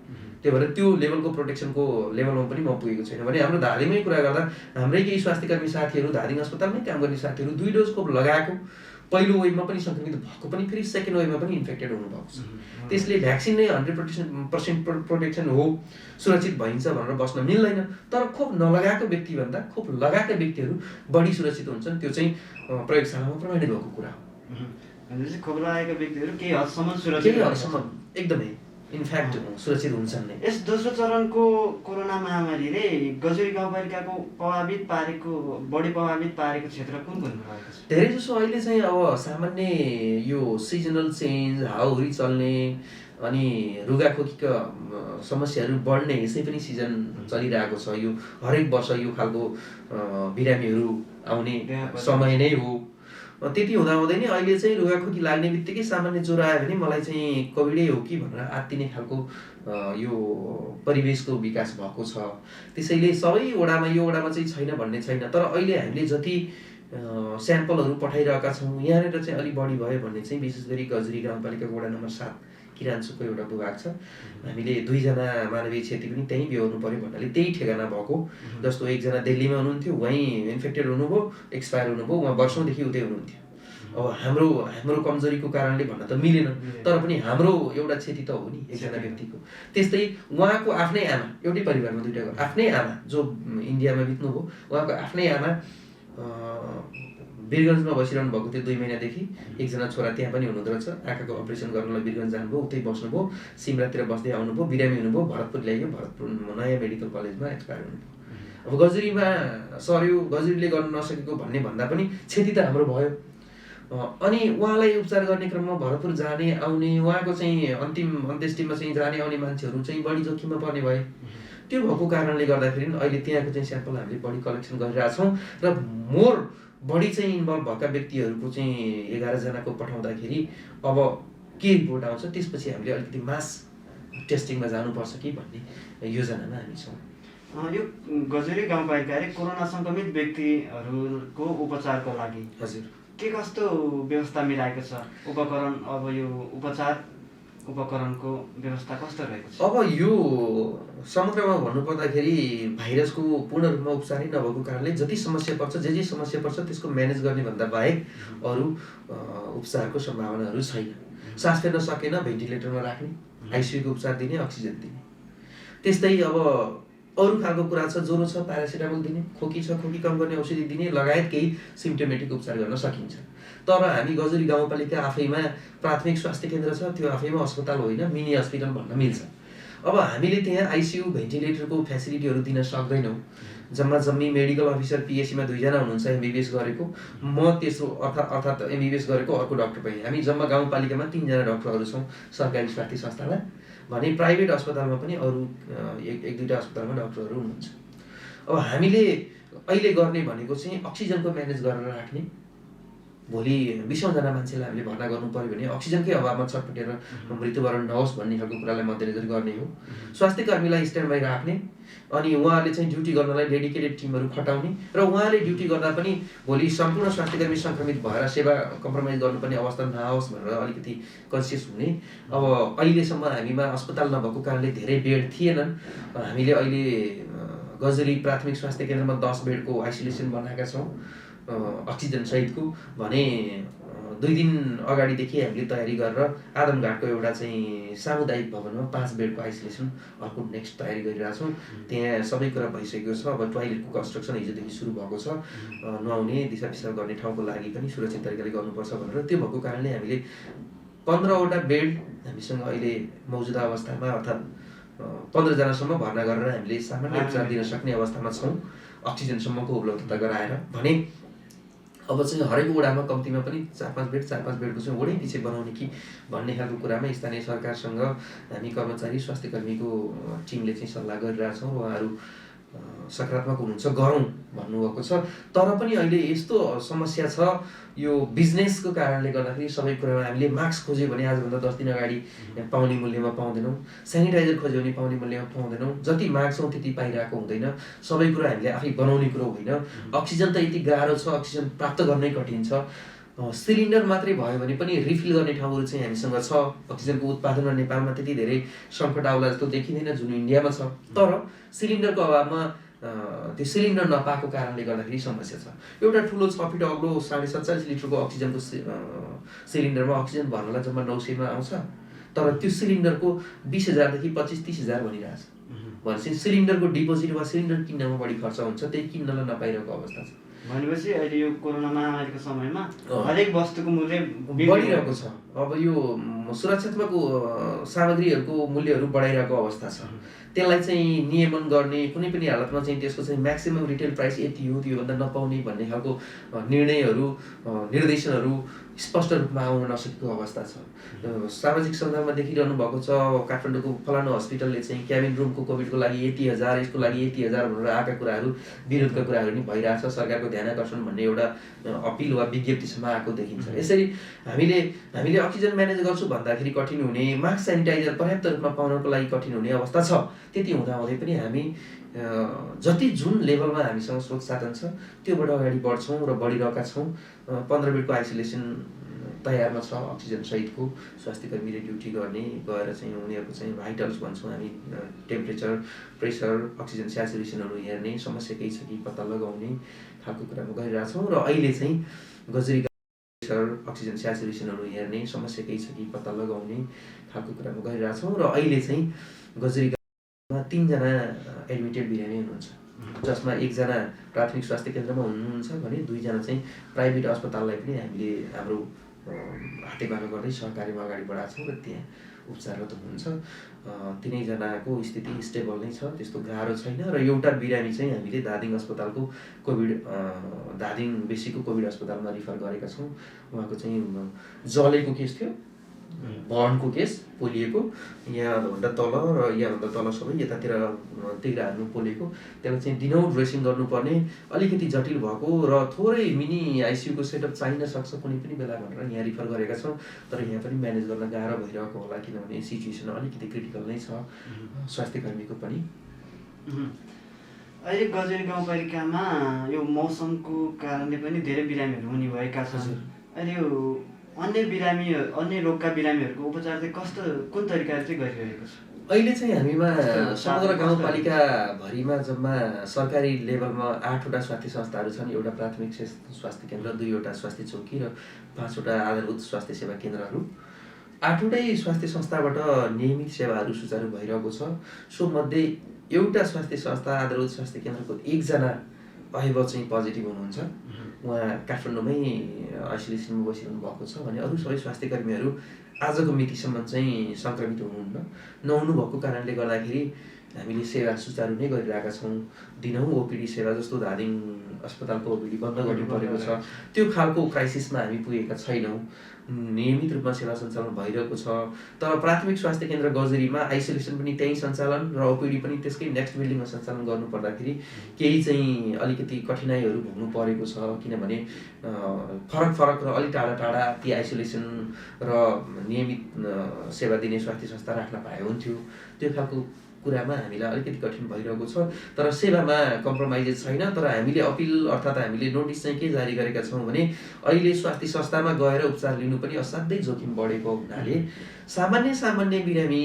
त्यही भएर त्यो लेभलको प्रोटेक्सनको लेभलमा पनि म पुगेको छैन। भने हाम्रो धादिङमै कुरा गर्दा हाम्रै केही स्वास्थ्यकर्मी साथीहरू धादिङ अस्पतालमै काम गर्ने साथीहरू 2 डोज खोप लगाएको पहिलो वेभमा पनि सङ्क्रमित भएको पनि फेरि सेकेन्ड वेभमा पनि इन्फेक्टेड हुनुभएको छ। त्यसले भ्याक्सिन नै 100% प्रोटेक्सन हो, सुरक्षित भइन्छ भनेर बस्न मिल्दैन। तर खोप नलगाएको व्यक्तिभन्दा खोप लगाएका व्यक्तिहरू बढी सुरक्षित हुन्छन्, त्यो चाहिँ प्रयोगशालामा प्रमाणित भएको कुरा हो। भनेपछि खोप लगाएका व्यक्तिहरू केही हदसम्म एकदमै इनफ्याक्ट सुरक्षित हुन्छन् नै। यस दोस्रो चरणको कोरोना महामारीले गजुरी गाउँपालिकाको बढी प्रभावित पारेको क्षेत्र कुन रहेको छ? धेरै जसो अहिले चाहिँ अब सामान्य यो सिजनल चेन्ज, हावाहुरी चल्ने अनि रुगाखोकीका समस्याहरू बढ्ने यसै पनि सिजन चलिरहेको छ। यो हरेक वर्ष यो खालको बिरामीहरू आउने समय नै हो। त्यति हुँदाहुँदै नै अहिले चाहिँ रुगाखोकी लाग्ने बित्तिकै सामान्य ज्वरो आयो भने मलाई चाहिँ कोभिडै हो कि भनेर आत्तिने खालको यो परिवेशको विकास भएको छ। त्यसैले सबै वडामा यो वडामा चाहिँ छैन भन्ने छैन। तर अहिले हामीले जति स्याम्पलहरू पठाइरहेका छौँ। यहाँनिर चाहिँ अलिक बढी भयो भन्ने चाहिँ विशेष गरी गजरी गाउँपालिकाको वडा नम्बर 7 किरान्चुकको एउटा भूभाग छ। हामीले 2 जना मानवीय क्षति पनि त्यहीँ बेहोर्नु पऱ्यो भन्नाले त्यही ठेगाना भएको। जस्तो एकजना दिल्लीमा हुनुहुन्थ्यो, वहीँ इन्फेक्टेड हुनुभयो, एक्सपायर हुनुभयो, उहाँ वर्षौँदेखि उतै हुनुहुन्थ्यो। अब हाम्रो कमजोरीको कारणले भन्न त मिलेन, तर पनि हाम्रो एउटा क्षति त हो नि एकजना व्यक्तिको। त्यस्तै उहाँको आफ्नै आमा, एउटै परिवारमा 2टा आफ्नै आमा जो इन्डियामा बित्नुभयो, उहाँको आफ्नै आमा वीरगन्जमा बसिरहनु भएको थियो 2 महिनादेखि। एकजना छोरा त्यहाँ पनि हुनुहुँदो रहेछ, आँखाको अपरेसन गर्नलाई वीरगन्ज जानुभयो, उतै बस्नुभयो, सिमरातिर बस्दै आउनुभयो, बिरामी हुनुभयो, भरतपुर ल्याइयो, भरतपुर नयाँ मेडिकल कलेजमा एक्सपायर हुनुभयो। अब गजरीमा सर्यो, गजरीले गर्न नसकेको भन्ने भन्दा पनि क्षति त हाम्रो भयो। अनि उहाँलाई उपचार गर्ने क्रममा भरतपुर जाने आउने, उहाँको चाहिँ अन्तिम अन्त्येष्टिमा चाहिँ जाने आउने मान्छेहरू चाहिँ बढी जोखिममा पर्ने भए। त्यो भएको कारणले गर्दाखेरि अहिले त्यहाँको चाहिँ स्याम्पल हामीले बढी कलेक्सन गरिरहेछौँ र मोर बढी चाहिँ इन्भल्भ भएका व्यक्तिहरूको चाहिँ 11 जनाको पठाउँदाखेरि अब के रिपोर्ट आउँछ त्यसपछि हामीले अलिकति मास टेस्टिङमा जानुपर्छ कि भन्ने योजनामा हामी छौँ। यो गजरी गाउँपालिकाले कोरोना सङ्क्रमित व्यक्तिहरूको उपचारको लागि हजुर के कस्तो व्यवस्था मिलाएको छ? उपकरण, अब यो उपकरणको व्यवस्था कस्तो रहेको छ? अब यो समग्रमा भन्नुपर्दाखेरि भाइरसको पूर्ण रूपमा उपचारै नभएको कारणले जति समस्या पर्छ, जे समस्या पर्छ त्यसको म्यानेज गर्ने भन्दा बाहेक अरू उपचारको सम्भावनाहरू छैन। सास फेर्न सकेन भेन्टिलेटरमा राख्ने, आइसियुको उपचार दिने, अक्सिजन दिने। त्यस्तै अब अरू खालको कुरा छ, ज्वरो छ प्यारासिटामोल दिने, खोकी छ खोकी कम गर्ने औषधि दिने लगायत केही सिम्प्टोमेटिक उपचार गर्न सकिन्छ। तर हामी गजरी गाउँपालिका आफैमा प्राथमिक स्वास्थ्य केन्द्र छ, त्यो आफैमा अस्पताल होइन, मिनी हस्पिटल भन्न मिल्छ। अब हामीले त्यहाँ आइसियु भेन्टिलेटरको फेसिलिटीहरू दिन सक्दैनौँ। जम्मा जम्मी मेडिकल अफिसर पिएसीमा 2 जना हुनुहुन्छ एमबिबिएस गरेको, म तेस्रो अर्थात् एमबिबिएस गरेको अर्को डाक्टर पनि। हामी जम्मा गाउँपालिकामा 3 जना डाक्टरहरू छौँ सरकारी स्वास्थ्य संस्थामा। भने प्राइभेट अस्पतालमा पनि अरू 1-2टा अस्पतालमा डाक्टरहरू हुनुहुन्छ। अब हामीले अहिले गर्ने भनेको चाहिँ अक्सिजनको म्यानेज गरेर राख्ने। भोलि 20औं जना मान्छेलाई हामीले भर्ना गर्नु पर्यो भने अक्सिजनकै अभावमा छटपटेर मृत्युवरण नहोस् भन्ने खालको कुरालाई मध्यनजर गर्ने हो। स्वास्थ्य कर्मीलाई स्ट्यान्ड बाई राख्ने, अनि उहाँहरूले चाहिँ ड्युटी गर्नलाई डेडिकेटेड टिमहरू खटाउने र उहाँले ड्युटी गर्दा पनि भोलि सम्पूर्ण स्वास्थ्यकर्मी सङ्क्रमित भएर सेवा कम्प्रोमाइज गर्नुपर्ने अवस्था नआओस् भनेर अलिकति कन्सियस हुने। अब अहिलेसम्म हामीमा अस्पताल नभएको कारणले धेरै बेड थिएनन्। हामीले अहिले गजरी प्राथमिक स्वास्थ्य केन्द्रमा 10 बेडको आइसोलेसन बनाएका छौँ अक्सिजन सहितको। भने 2 दिन अगाडिदेखि हामीले तयारी गरेर आदमघाटको एउटा चाहिँ सामुदायिक भवनमा 5 बेडको आइसोलेसन अर्को नेक्स्ट तयारी गरिरहेछौँ। त्यहाँ सबै कुरा भइसकेको छ। अब टोयलेटको कन्स्ट्रक्सन हिजोदेखि सुरु भएको छ। नुहाउने दिशा पिसाब गर्ने ठाउँको लागि पनि सुरक्षित तरिकाले गर्नुपर्छ भनेर त्यो भएको कारणले हामीले 15वटा बेड हामीसँग अहिले मौजुदा अवस्थामा अर्थात् 15 जनासम्म भर्ना गरेर हामीले सामान्य उपचार दिन सक्ने अवस्थामा छौँ अक्सिजनसम्मको उपलब्धता गराएर। भने अब चाहिँ हरेक वडामा कम्तीमा पनि 4-5 बेडको चाहिँ वडै पछि बनाउने कि भन्ने खालको कुरामा स्थानीय सरकारसँग हामी कर्मचारी स्वास्थ्यकर्मीको टिमले चाहिँ सल्लाह गरिरहेछौँ। उहाँहरू सकारात्मक हुनुहुन्छ, गरौँ भन्नुभएको छ। तर पनि अहिले यस्तो समस्या छ, यो बिजनेसको कारणले गर्दाखेरि सबै कुरामा हामीले मास्क खोज्यो भने आजभन्दा 10 दिन अगाडि पाउने मूल्यमा पाउँदैनौँ, सेनिटाइजर खोज्यो भने पाउने मूल्यमा पाउँदैनौँ, जति माग्छौँ त्यति पाइरहेको हुँदैन। सबै कुरा हामीले आफै बनाउने कुरो होइन। अक्सिजन त यति गाह्रो छ, अक्सिजन प्राप्त गर्नै कठिन छ। सिलिन्डर मात्रै भयो भने पनि रिफिल गर्ने ठाउँहरू चाहिँ हामीसँग छ। अक्सिजनको उत्पादनमा नेपालमा त्यति धेरै सङ्कट आउला जस्तो देखिँदैन जुन इन्डियामा छ। तर सिलिन्डरको अभावमा त्यो सिलिन्डर नपाएको कारणले गर्दाखेरि समस्या छ। एउटा ठुलो 6 फिट अग्लो 47.5 लिटरको अक्सिजनको सिलिन्डरमा अक्सिजन भर्नलाई जम्मा 900मा आउँछ। तर त्यो सिलिन्डरको 20,000 देखि 25-30,000 भनिरहेछ। भनेपछि सिलिन्डरको डिपोजिट वा सिलिन्डर किन्नमा बढी खर्च हुन्छ, त्यही किन्नलाई नपाइरहेको अवस्था छ। भनेपछि अहिले यो कोरोना महामारीको समयमा हरेक वस्तुको मूल्य बढिरहेको छ। अब यो सुरक्षात्मक सामग्रीहरूको मूल्यहरू बढाइरहेको अवस्था छ। त्यसलाई चाहिँ नियमन गर्ने, कुनै पनि हालतमा चाहिँ त्यसको चाहिँ म्याक्सिमम रिटेल प्राइस यति हो, त्योभन्दा नपाउने भन्ने खालको निर्णयहरू निर्देशनहरू स्पष्ट रूपमा आउन नसकेको अवस्था छ। सामाजिक सञ्जालमा देखिरहनु भएको छ काठमाडौँको फलानु हस्पिटलले चाहिँ क्याबिन रुमको कोभिडको लागि यति हजार, यसको लागि यति हजार भनेर आएका कुराहरू विरोधका कुराहरू नि भइरहेछ। सरकारको ध्यान आकर्षण भन्ने एउटा अपिल वा विज्ञप्तिसम्म आएको देखिन्छ। यसरी हामीले अक्सिजन म्यानेज गर्छु भन्दाखेरि कठिन हुने, मास्क सेनिटाइजर पर्याप्त रूपमा पाउनको लागि कठिन हुने अवस्था छ। त्यति हुँदाहुँदै पनि हामी जति जुन लेभलमा हामीसँग स्रोत साधन छ त्योबाट अगाडि बढ्छौँ र बढिरहेका छौँ। 15 बेडको आइसोलेसन तयारमा छ, अक्सिजन सहितको। स्वास्थ्य कर्मीले ड्युटी गर्ने, गएर चाहिँ उनीहरूको चाहिँ भाइटल्स भन्छौँ हामी, टेम्परेचर, प्रेसर, अक्सिजन स्याचुरेसनहरू हेर्ने, समस्या केही छ कि पत्ता लगाउने खालको कुरामा गरिरहेछौँ। र अहिले चाहिँ गजुरी अक्सिजन स्याचुरेसनहरू हेर्ने, समस्या केही छ कि पत्ता लगाउने खालको कुरामा गरिरहेछौँ। र अहिले चाहिँ गजुरीमा 3 जना एडमिटेड बिरामी हुनुहुन्छ, जसमा 1 जना प्राथमिक स्वास्थ्य केन्द्रमा हुनुहुन्छ भने 2 जना चाहिँ प्राइभेट अस्पताललाई पनि हामीले हाम्रो हातेमालो गर्दै सहकार्यमा अगाडि बढाएको छौँ र त्यहाँ उपचाररत हुनुहुन्छ। 3 जनाको स्थिति स्टेबल नै छ, त्यस्तो गाह्रो छैन। र एउटा बिरामी चाहिँ हामीले धादिङ अस्पतालको धादिङ बेसीको कोभिड अस्पतालमा रिफर गरेका छौँ। उहाँको चाहिँ जलेको केस थियो, बर्नको केस, पोलिएको, यहाँभन्दा तल र यहाँभन्दा तल सबै यतातिर तिग्रा हाल्नु पोलेको, त्यसलाई चाहिँ दिनौँ ड्रेसिङ गर्नुपर्ने, अलिकति जटिल भएको र थोरै मिनी आइसियुको सेटअप चाहिन सक्छ कुनै पनि बेला भनेर यहाँ रिफर गरेका छौँ। तर यहाँ पनि म्यानेज गर्न गाह्रो भइरहेको होला, किनभने सिचुएसन अलिकति क्रिटिकल नै छ स्वास्थ्य कर्मीको पनि। अहिले गजुरी गाउँपालिकामा यो मौसमको कारणले पनि धेरै बिरामीहरू हुने भएका छन्। अहिले यो अन्य रोगका बिरामीहरूको उपचार चाहिँ कुन तरिकाले चाहिँ गरिरहेको छ? अहिले चाहिँ हामीमा समग्र गाउँपालिकाभरिमा जम्मा सरकारी लेभलमा 8वटा स्वास्थ्य संस्थाहरू छन्। एउटा प्राथमिक स्वास्थ्य केन्द्र, 2वटा स्वास्थ्य चौकी र 5वटा आधारभूत स्वास्थ्य सेवा केन्द्रहरू। 8वटै स्वास्थ्य संस्थाबाट नियमित सेवाहरू सुचारू भइरहेको छ। सो मध्ये एउटा स्वास्थ्य संस्था आधारभूत स्वास्थ्य केन्द्रको 1 जना अब चाहिँ पोजिटिभ हुनुहुन्छ। उहाँ काठमाडौँमै आइसोलेसनमा बसिरहनु भएको छ भने अरू सबै स्वास्थ्य कर्मीहरू आजको मितिसम्म चाहिँ सङ्क्रमित नहुनु भएको कारणले गर्दाखेरि हामीले सेवा सुचारू नै गरिरहेका छौँ। दिनहुँ ओपिडी सेवा, जस्तो धादिङ अस्पतालको ओपिडी बन्द गर्नु परेको छ, त्यो खालको क्राइसिसमा हामी पुगेका छैनौँ। नियमित रूपमा सेवा सञ्चालन भइरहेको छ। तर प्राथमिक स्वास्थ्य केन्द्र गजुरीमा आइसोलेसन पनि त्यही सञ्चालन र ओपिडी पनि त्यसकै नेक्स्ट बिल्डिङमा सञ्चालन गर्नु पर्दाखेरि केही चाहिँ अलिकति कठिनाइहरू भोग्नु परेको छ, किनभने फरक र अलिक टाढा ती आइसोलेसन र नियमित सेवा दिने स्वास्थ्य संस्था राख्न पाए हुन्थ्यो। त्यो खालको कुरामा हामीलाई अलिकति कठिन भइरहेको छ। तर सेवामा कम्प्रोमाइज छैन। तर हामीले अपिल अर्थात् हामीले नोटिस चाहिँ के जारी गरेका छौँ भने अहिले स्वास्थ्य संस्थामा गएर उपचार लिनु पनि असाध्यै जोखिम बढेको हुनाले सामान्य बिरामी,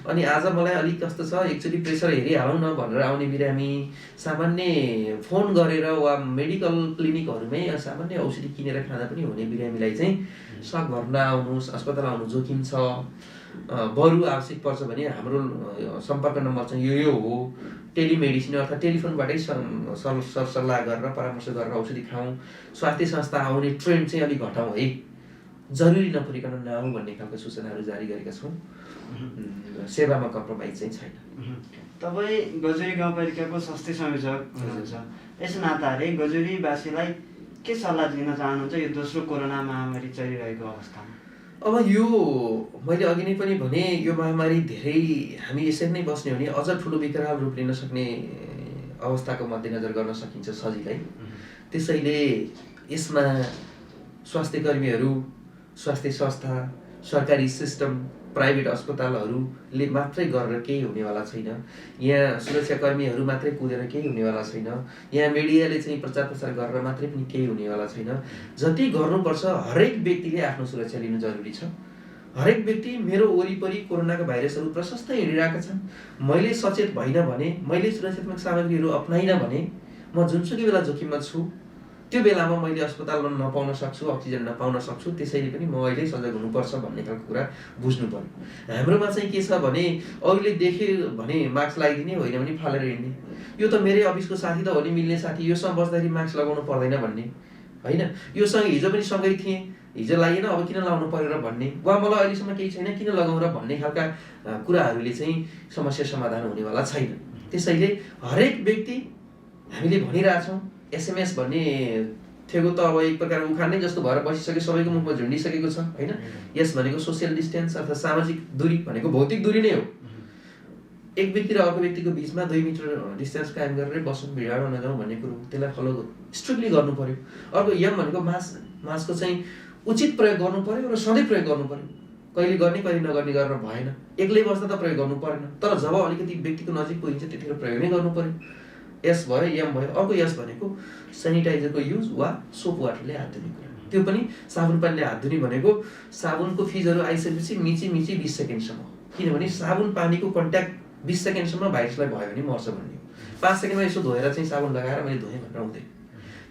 अनि आज मलाई अलिक कस्तो छ एकचोटि प्रेसर हेरिहालौँ न भनेर आउने बिरामी, सामान्य फोन गरेर वा मेडिकल क्लिनिकहरूमै सामान्य औषधि किनेर खाँदा पनि हुने बिरामीलाई चाहिँ सक भर्न आउनुहोस्, अस्पताल आउनु जोखिम छ। बरु आवश्यक पर्छ भने हाम्रो सम्पर्क नम्बर चाहिँ यो हो। टेलिमेडिसिन अर्थात् टेलिफोनबाटै सरसल्लाह गरेर परामर्श गरेर औषधि खाउँ। स्वास्थ्य संस्था आउने ट्रेन्ड चाहिँ अलिक घटाउँ है, जरुरी नपरिकन नआउँ भन्ने खालको सूचनाहरू जारी गरेका छौँ। सेवामा कम्प्रोमाइज चाहिँ छैन। तपाईँ गजुरी गाउँपालिकाको स्वास्थ्य संयोजक हुनुहुन्छ, यस नाताले गजुरीवासीलाई के सल्लाह दिन चाहनुहुन्छ यो दोस्रो कोरोना महामारी चलिरहेको अवस्थामा? अब यो मैले अघि नै पनि भने, यो महामारी धेरै हामी यसरी नै बस्ने हो भने अझ ठुलो विकराल रूप लिन सक्ने अवस्थाको मध्यनजर गर्न सकिन्छ सजिलै। त्यसैले यसमा स्वास्थ्य कर्मीहरू, स्वास्थ्य संस्था, सरकारी सिस्टम, प्राइभेट अस्पतालहरूले मात्रै गरेर केही हुनेवाला छैन। यहाँ सुरक्षाकर्मीहरू मात्रै कुदेर केही हुनेवाला छैन। यहाँ मिडियाले चाहिँ प्रचार प्रसार गरेर मात्रै पनि केही हुनेवाला छैन। जति गर्नुपर्छ हरेक व्यक्तिले आफ्नो सुरक्षा लिनु जरुरी छ। हरेक व्यक्ति, मेरो वरिपरि कोरोनाका भाइरसहरू प्रशस्त हिँडिरहेका छन्, मैले सचेत भइन भने, मैले सुरक्षात्मक सामग्रीहरू अपनाइन भने म जुनसुकै बेला जोखिममा छु, त्यो बेलामा मैले अस्पतालमा नपाउन सक्छु, अक्सिजन नपाउन सक्छु। त्यसैले पनि म अहिले सजग हुनुपर्छ भन्ने खालको कुरा बुझ्नु पर्यो। हाम्रोमा चाहिँ के छ भने अहिले देख्यो भने मास्क लगाइदिने, होइन भने फालेर हिँड्ने। यो त मेरै अफिसको साथी त हो नि, मिल्ने साथी, योसँग बस्दाखेरि मास्क लगाउनु पर्दैन भन्ने, होइन। योसँग हिजो पनि सँगै थिएँ, हिजो लगाएन अब किन लगाउनु पर्यो र भन्ने, वा मलाई अहिलेसम्म केही छैन किन लगाउँ र भन्ने खालका कुराहरूले चाहिँ समस्या समाधान हुनेवाला छैन। त्यसैले हरेक व्यक्ति, हामीले भनिरहेछौँ एसएमएस भन्ने थिएको त अब एक प्रकार उखान नै जस्तो भएर बसिसक्यो, सबैको मुखमा झुन्डिसकेको छ, होइन। यस भनेको सोसियल डिस्टेन्स अर्थात् सामाजिक दूरी भनेको भौतिक दूरी नै हो। एक व्यक्ति र अर्को व्यक्तिको बिचमा 2 मिटर डिस्टेन्स कायम गरेरै बसौँ, भिडाडो नजाउँ भन्ने कुरो, त्यसलाई फलो स्ट्रिक्टली गर्नु पर्यो। अर्को यम भनेको मास्कको चाहिँ उचित प्रयोग गर्नु पर्यो र सधैँ प्रयोग गर्नु पर्यो। कहिले गर्ने कहिले नगर्ने गरेर भएन। एक्लै बस्दा त प्रयोग गर्नु परेन, तर जब अलिकति व्यक्तिको नजिक पुगिन्छ त्यतिखेर प्रयोग नै गर्नु पर्यो। एस भयो, एम भयो। अर्को एस भनेको सेनिटाइजरको युज वा सोप वाटरले हात धुने कुरा। त्यो पनि साबुन पानीले हात धुने भनेको साबुनको फिजहरू आइसकेपछि मिची 20 सेकेन्डसम्म, किनभने साबुन पानीको कन्ट्याक्ट 20 सेकेन्डसम्म भाइरसलाई भयो भने मर्छ भन्ने हो। 5 सेकेन्डमा यसो धोएर चाहिँ साबुन लगाएर मैले धोएँ भनेर हुँदैन।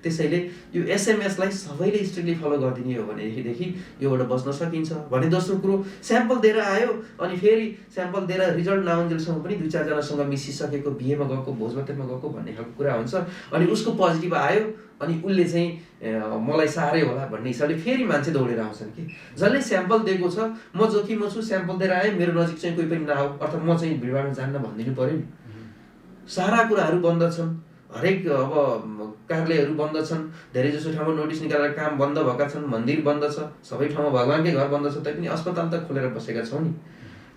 त्यसैले यो एसएमएसलाई सबैले स्ट्रिक्टली फलो गरिदिने हो भनेदेखि योबाट बच्न सकिन्छ भने। दोस्रो कुरो, स्याम्पल दिएर आयो अनि फेरि स्याम्पल दिएर रिजल्ट नआउन्जेलसम्म पनि 2-4 जनासँग मिसिसकेको, बिहेमा गएको, भोजभातेमा गएको भन्ने खालको कुरा हुन्छ। अनि उसको पोजिटिभ आयो अनि उसले चाहिँ मलाई साह्रै होला भन्ने हिसाबले फेरि मान्छे दौडेर आउँछन् कि जसले स्याम्पल दिएको छ म जोखिममा छु, स्याम्पल दिएर आएँ, मेरो नजिक चाहिँ कोही पनि नआऊ, अर्थात् म चाहिँ भिडभाडमा जान्न भनिदिनु पर्यो नि। सारा कुराहरू बन्द छन्, हरेक अब कार्यालयहरू बन्द छन्, धेरै जसो ठाउँमा नोटिस निकालेर काम बन्द भएका छन्, मन्दिर बन्द छ, सबै ठाउँमा भगवान्कै घर बन्द छ, तैपनि अस्पताल त खोलेर बसेका छौँ नि।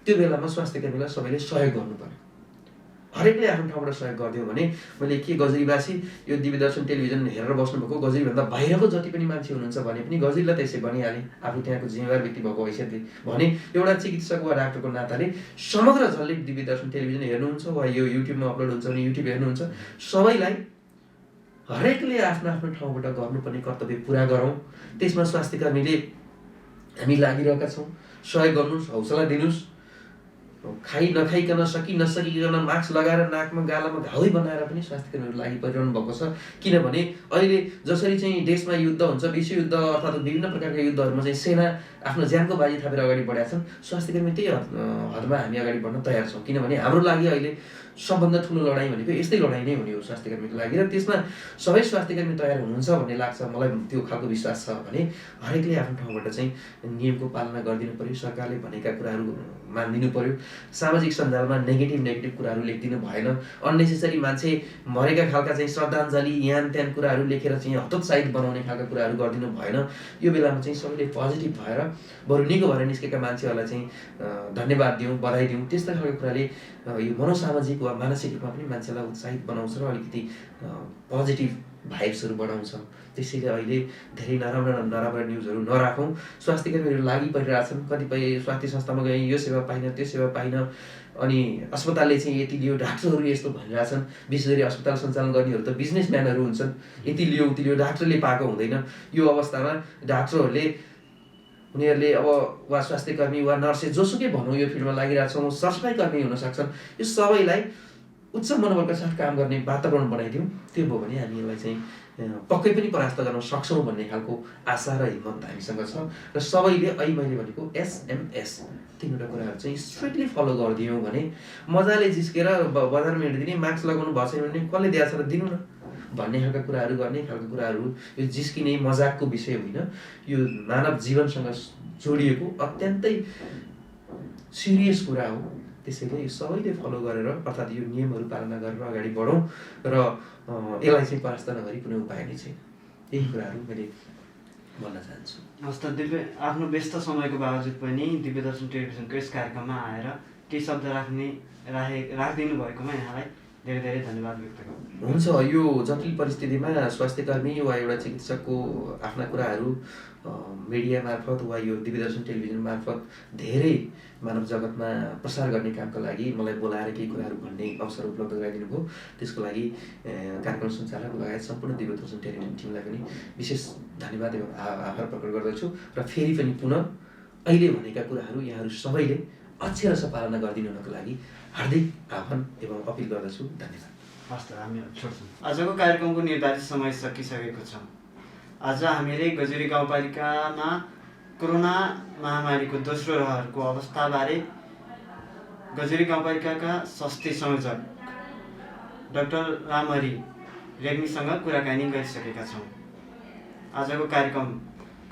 त्यो बेलामा स्वास्थ्यकर्मीलाई सबैले सहयोग गर्नु पर्यो। हरेकले आफ्नो ठाउँबाट सहयोग गरिदियो भने मैले के गजरीवासी यो दिव्यदर्शन टेलिभिजन हेरेर बस्नुभएको गजरीभन्दा बाहिरको जति पनि मान्छे हुनुहुन्छ भने पनि गजरीलाई त्यसै भनिहालेँ, आफू त्यहाँको जिम्मेवार व्यक्ति भएको हैसियतले भने, एउटा चिकित्सक वा डाक्टरको नाताले समग्र जसले दिव्यदर्शन टेलिभिजन हेर्नुहुन्छ वा यो युट्युबमा अपलोड हुन्छ भने युट्युब हेर्नुहुन्छ, सबैलाई हरेकले आफ्नो आफ्नो ठाउँबाट गर्नुपर्ने कर्तव्य पुरा गरौँ। त्यसमा स्वास्थ्यकर्मीले हामी लागिरहेका छौँ, सहयोग गर्नुहोस्, हौसला दिनुहोस्। खाइ नखाइकन, नसकिकन मास्क लगाएर नाकमा गालामा घाउै बनाएर पनि स्वास्थ्यकर्मीहरू लागि परिरहनु भएको छ। किनभने अहिले जसरी चाहिँ देशमा युद्ध हुन्छ, विश्वयुद्ध अर्थात् विभिन्न प्रकारका युद्धहरूमा चाहिँ सेना आफ्नो ज्यानको बाजी थापेर अगाडि बढेका छन्, स्वास्थ्यकर्मी त्यही हदमा हामी अगाडि बढ्न तयार छौँ। किनभने हाम्रो लागि अहिले सबभन्दा ठुलो लडाइँ भनेको यस्तै लडाइँ नै हुने हो स्वास्थ्यकर्मीको लागि, र त्यसमा सबै स्वास्थ्यकर्मी तयार हुनुहुन्छ भन्ने लाग्छ मलाई। त्यो खालको विश्वास छ भने हरेकले आफ्नो ठाउँबाट चाहिँ नियमको पालना गरिदिनु पर्यो, सरकारले भनेका कुराहरू मानिदिनु पर्यो, सामाजिक सञ्जालमा नेगेटिभ कुराहरू लेखिदिनु भएन, अननेसेसरी मान्छे मरेका खालका चाहिँ श्रद्धाञ्जली यान त्यान कुराहरू लेखेर चाहिँ हतोत्साहित बनाउने खालका कुराहरू गरिदिनु भएन। यो बेलामा चाहिँ सबैले पोजिटिभ भएर बरु निको भएर निस्केका मान्छेहरूलाई चाहिँ धन्यवाद दिउँ, बधाई दिउँ। त्यस्तो खालको कुराले यो मनोसामाजिक वा मानसिक रूपमा पनि मान्छेलाई उत्साहित बनाउँछ र अलिकति पोजिटिभ भाइब्सहरू बढाउँछ। त्यसैले अहिले धेरै नराम्रा न्युजहरू नराखौँ। स्वास्थ्यकर्मीहरू लागि परिरहेछन्, कतिपय स्वास्थ्य संस्थामा गए यो सेवा पाइन, त्यो सेवा पाइन, अनि अस्पतालले चाहिँ यति लियो, डाक्टरहरू यस्तो भनिरहेछन्। विशेष गरी अस्पताल सञ्चालन गर्नेहरू त बिजनेसम्यानहरू हुन्छन्, यति लियो उति लियो, डाक्टरले पाएको हुँदैन। यो अवस्थामा डाक्टरहरूले उनीहरूले अब वा स्वास्थ्यकर्मी वा नर्से जोसुकै भनौँ यो फिल्डमा लागिरहेछौँ, सरसफाइ कर्मी हुन सक्छन्, यो सबैलाई उच्च मनोबलका साथ काम गर्ने वातावरण बनाइदिउँ। त्यो भयो भने हामी यसलाई चाहिँ पक्कै पनि परास्त गर्न सक्छौँ भन्ने खालको आशा र हिम्मत हामीसँग छ। र सबैले अहिले मैले भनेको एसएमएस तिनवटा कुराहरू चाहिँ स्ट्रिक्टली फलो गरिदियौँ भने मजाले जिस्केर बजारमा हिँडिदिने, मास्क लगाउनु भएको छैन भने कसले दिएको छ र दिनु न भन्ने खालका कुराहरू गर्ने खालको कुराहरू, यो जिस्किने मजाकको विषय होइन, यो मानव जीवनसँग जोडिएको अत्यन्तै सिरियस कुरा हो। त्यसैले यो सबैले फलो गरेर अर्थात् यो नियमहरू पालना गरेर अगाडि बढौँ र यसलाई चाहिँ परास्त नगरी कुनै उपाय नै छैन। यही कुराहरू मैले भन्न चाहन्छु। हस् त दिव्य, आफ्नो व्यस्त समयको बावजुद पनि दिव्यदर्शन टेलिभिजनको यस कार्यक्रममा आएर केही शब्द राखिदिनु भएकोमा यहाँलाई धेरै धेरै धन्यवाद व्यक्त गर्छु। हुन्छ, यो जटिल परिस्थितिमा स्वास्थ्यकर्मी वा एउटा चिकित्सकको आफ्ना कुराहरू मिडिया मार्फत वा यो दिव्यदर्शन टेलिभिजन मार्फत धेरै मानव जगतमा प्रसार गर्ने कामका लागि मलाई बोलाएर केही कुराहरू भन्ने अवसर उपलब्ध गराइदिनु भयो। त्यसको लागि कार्यक्रम सञ्चालक लगायत सम्पूर्ण दिव्यदर्शन टेलिभिजन टिमलाई पनि विशेष धन्यवाद एवं आभार प्रकट गर्दछु। र फेरि पनि पुनः अहिले भनेका कुराहरू यहाँहरू सबैले अक्षरशः पालना गरिदिनु हुनको लागि हार्दिक आह्वान एवं अपिल गर्दछु। धन्यवाद। हस् त, हामी छोड्छौँ। आजको कार्यक्रमको निर्धारित समय सकिसकेको छ। आज हामीले गजुरी गाउँपालिकामा कोरोना महामारीको दोस्रो लहरको अवस्थाबारे गजुरी गाउँपालिकाका स्वास्थ्य संयोजक डाक्टर रामहरि रेग्मीसँग कुराकानी गरिसकेका छौँ। आजको कार्यक्रम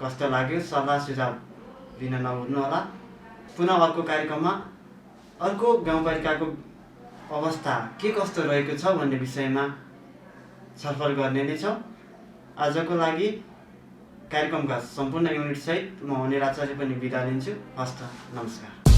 कस्तो लाग्यो सल्लाह सुझाव दिन नभुल्नुहोला। पुनः अर्को कार्यक्रममा अर्को गाउँपालिकाको अवस्था के कस्तो रहेको छ भन्ने विषयमा छलफल गर्ने नै छौँ। आजको लागि कार्यक्रमका सम्पूर्ण युनिटसहित म अनिल आचार्य पनि बिदा लिन्छु। हस्त, नमस्कार।